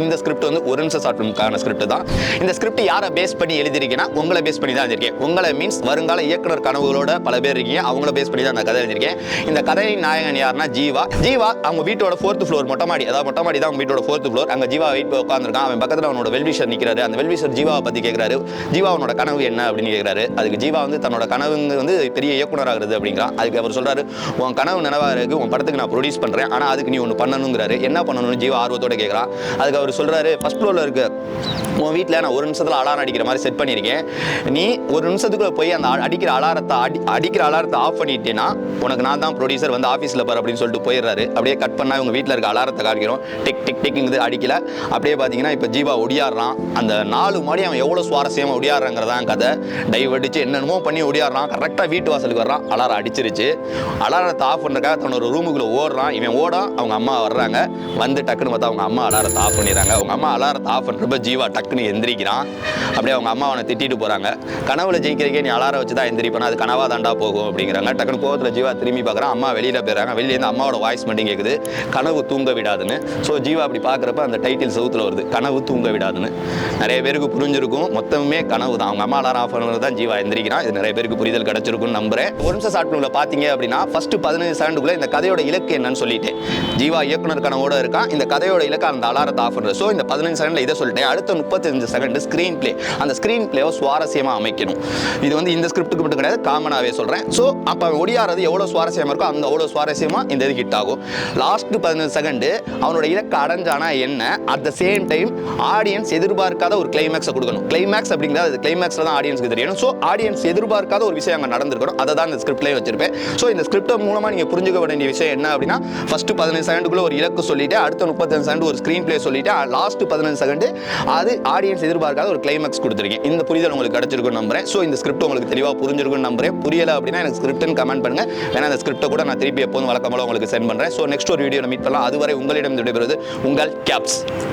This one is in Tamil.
இந்த ஸ்கிரிப்ட் வந்து ஒரு நிமிஷம் ஷார்ட் ஃபிலிமுக்கான ஸ்கிரிப்ட் தான். இந்த ஸ்கிரிப்ட் யாரை பேஸ் பண்ணி எழுதிருக்கேன்னா உங்களை பேஸ் பண்ணி தான் எழுதிருக்கேன். உங்களை மீன்ஸ் வருங்கால இயக்குனர் கனவுகளோட பல பேர் இருக்கீங்க, அவங்கள பேஸ் பண்ணி தான் அந்த கதை எழுதிருக்கேன். இந்த கதையின் நாயகன் யாருன்னா ஜீவா. அவங்க வீட்டோட 4th ஃப்ளோர் மொட்டை மாடி, அதாவது மொட்டை மாடி தான் அவங்க வீட்டோட 4th ஃப்ளோர். அங்கே ஜீவா வெயிட் உட்காந்துருக்கான். அவன் பக்கத்தில் அவனோட வெல்விஷர் நிற்கிறாரு. அந்த வெல்விஷர் ஜீவாவை பற்றி கேட்குறாரு. ஜீவா அவனோட கனவு என்ன அப்படின்னு கேட்குறாரு. அதுக்கு ஜீவா வந்து தன்னோட கனவுங்க வந்து பெரிய இயக்குனர் ஆகுறது அப்படிங்கிறான். அதுக்கு அவர் சொல்றாரு, உன் கனவு நினைவாக இருக்கு, உன் படத்துக்கு நான் ப்ரொடியூஸ் பண்ணுறேன், ஆனால் அதுக்கு நீ ஒன்று பண்ணணுங்கிறாரு. என்ன பண்ணணும்னு ஜீவா ஆர்வத்தோட கேட்குறான். அதுக்கு அவர் சொல்றாரு, ஃபர்ஸ்ட் ஃப்ளோரில் இருக்கு உன் வீட்டில் நான் ஒரு நிமிஷத்தில் அலாரம் அடிக்கிற மாதிரி செட் பண்ணியிருக்கேன். நீ ஒரு நிமிஷத்துக்குள்ள போய் அந்த அடிக்கிற அலாரத்தை ஆஃப் பண்ணிட்டேன்னா உனக்கு நான் தான் ப்ரொடியூசர், வந்து ஆஃபீஸில் பாரு அப்படின்னு சொல்லிட்டு போயிடுறாரு. அப்படியே கட் பண்ணால் இவங்க வீட்டில் இருக்க அலாரத்தை காட்டிக்கிறோம். டிக் டிக் டிக்ங்கிறது அடிக்கல. அப்படியே பார்த்தீங்கன்னா இப்போ ஜீவா ஒடியாடுறான். அந்த 4 மாடி அவன் எவ்வளோ சுவாரஸ்யமாக ஒடியாடுறாங்கிறதான் கதை. டைவ் அடிச்சு என்னென்னமோ பண்ணி ஒடியாடுறான். கரெக்டாக வீட்டு வாசலுக்கு வர்றான். அலாரம் அடிச்சிருச்சு. அலாரத்தை ஆஃப் பண்ணுறக்காக தன்னோட ரூமுக்குள்ளே ஓடுறான். இவன் அவங்க அம்மா வர்றாங்க. வந்து டக்குன்னு பார்த்தா அவங்க அம்மா அலாரத்தை ஆஃப் பண்ணிடுறாங்க. அவங்க அம்மா அலாரத்தை ஆஃப் பண்ணுறப்ப ஜீவா டக்குன்னு எந்திரிக்கிறான். அப்படியே அவங்க அம்மா அவனை திட்டிட்டு போகிறாங்க. கனவுல ஜெயிக்கிறக்கே நீ அலாரம் வச்சு தான் எந்திரிப்பேன், அது கனவா தாண்டா போகும் அப்படிங்கிறாங்க. டக்குன்னு கோவத்தில் ஜீவா திரும்பி பார்க்குறான். அம்மா வெளியில் போயிடறாங்க. வெளியிலேருந்து அம்மாவோட வாய்ஸ் மட்டும் கேட்குது, கனவு தூங்க விடாதுன்னு. ஸோ ஜீவா அப்படி பார்க்குறப்ப அந்த டைட்டில் சவுத்தில் வருது, கனவு தூங்க விடாதுன்னு. நிறைய பேருக்கு புரிஞ்சிருக்கும். மொத்தமே கனவு தான். அவங்க அம்மா அலாரம் ஆஃப் பண்ணுறது தான் ஜீவா எந்திரிக்கிறான். இது நிறைய பேருக்கு புரிதல் கிடைச்சிருக்குன்னு நம்புறேன். ஒரு நிமிஷம் ஷார்ட் ஃபிலிமில் பார்த்தீங்க அப்படின்னா ஃபர்ஸ்ட் 15 செகண்டுக்குள்ளே இந்த கதையோட இலக்கு என்னன்னு சொல்லிட்டேன். ஜீவா இயக்குனர் கனவோட இருக்கான். இந்த கதையோட இலக்கு அந்த அலாரத்தை ஆஃப் பண்ணுறது. ஸோ இந்த 15 செகண்டில் இதை சொல்லிட்டேன். அடுத்த 35 செகண்ட் ஸ்க்ரீன் பிளே. அந்த ஸ்க்ரீன் பிளேவை சுவாரஸ்யமாக அமைக்கணும். இது வந்து இந்த ஸ்கிரிப்டுக்கு மட்டும் கிடையாது, காமனாகவே சொல்கிறேன். ஸோ அப்போ அவன் ஒடியாறது எவ்வளோ சுவாரஸ்யமாக இருக்கோ அந்த அவ்வளோ சுவாரஸ்யமாக இந்த இது ஹிட் ஆகும். லாஸ்ட் 15 செகண்டு அவனோட இலக்கை அடைஞ்சானா என்ன, at the same time audience எதிர்பார்க்காத ஒரு கிளைமேக்ஸை கொடுக்கணும். கிளைமேக்ஸ் அப்படிங்கிறது அது கிளைமேக்ஸில் தான் ஆடியன்ஸ்க்கு தெரியணும். ஸோ ஆடியன்ஸ் எதிர்பார்க்காத ஒரு விஷயம் அங்கே நடந்திருக்கணும். அதை தான் இந்த ஸ்கிரிப்ட்லேயே வச்சிருப்பேன். ஸோ இந்த ஸ்கிரிப்ட் மூலமாக நீங்கள் புரிஞ்சுக்க வேண்டிய விஷயம் என்ன அப்படின்னா, ஃபர்ஸ்ட் 15 செகண்டுக்குள்ள ஒரு இலக்கு சொல்லிட்டு, அடுத்த 35 செகண்ட் ஒரு ஸ்க்ரீன் பிளே சொல்லிட்டு, லாஸ்ட் 15 செகண்ட் அது ஆடியன்ஸ் எதிர்பார்க்காத ஒரு கிளைமேக்ஸ் கொடுத்துருக்கேன். இந்த புரிதல் உங்களுக்கு கிடைச்சிருக்குன்னு நம்புறேன். ஸோ இந்த ஸ்கிரிப்ட் உங்களுக்கு தெளிவாக புரிஞ்சிருக்குன்னு நம்புறேன். புரியலை அப்படின்னா எனக்கு ஸ்கிரிப்ட்னு கமெண்ட் பண்ணுங்க. வேணா அந்த ஸ்கிரிப்டை கூட நான் திருப்பி எப்போதும் வழக்கமாக உங்களுக்கு சென்ட் பண்ணுறேன். ஸோ நெக்ஸ்ட் ஒரு வீடியோவில் மீட் பண்ணலாம். அதுவரை உங்களிடம் விடைபெறுவது உங்கள் கேப்ஸ்.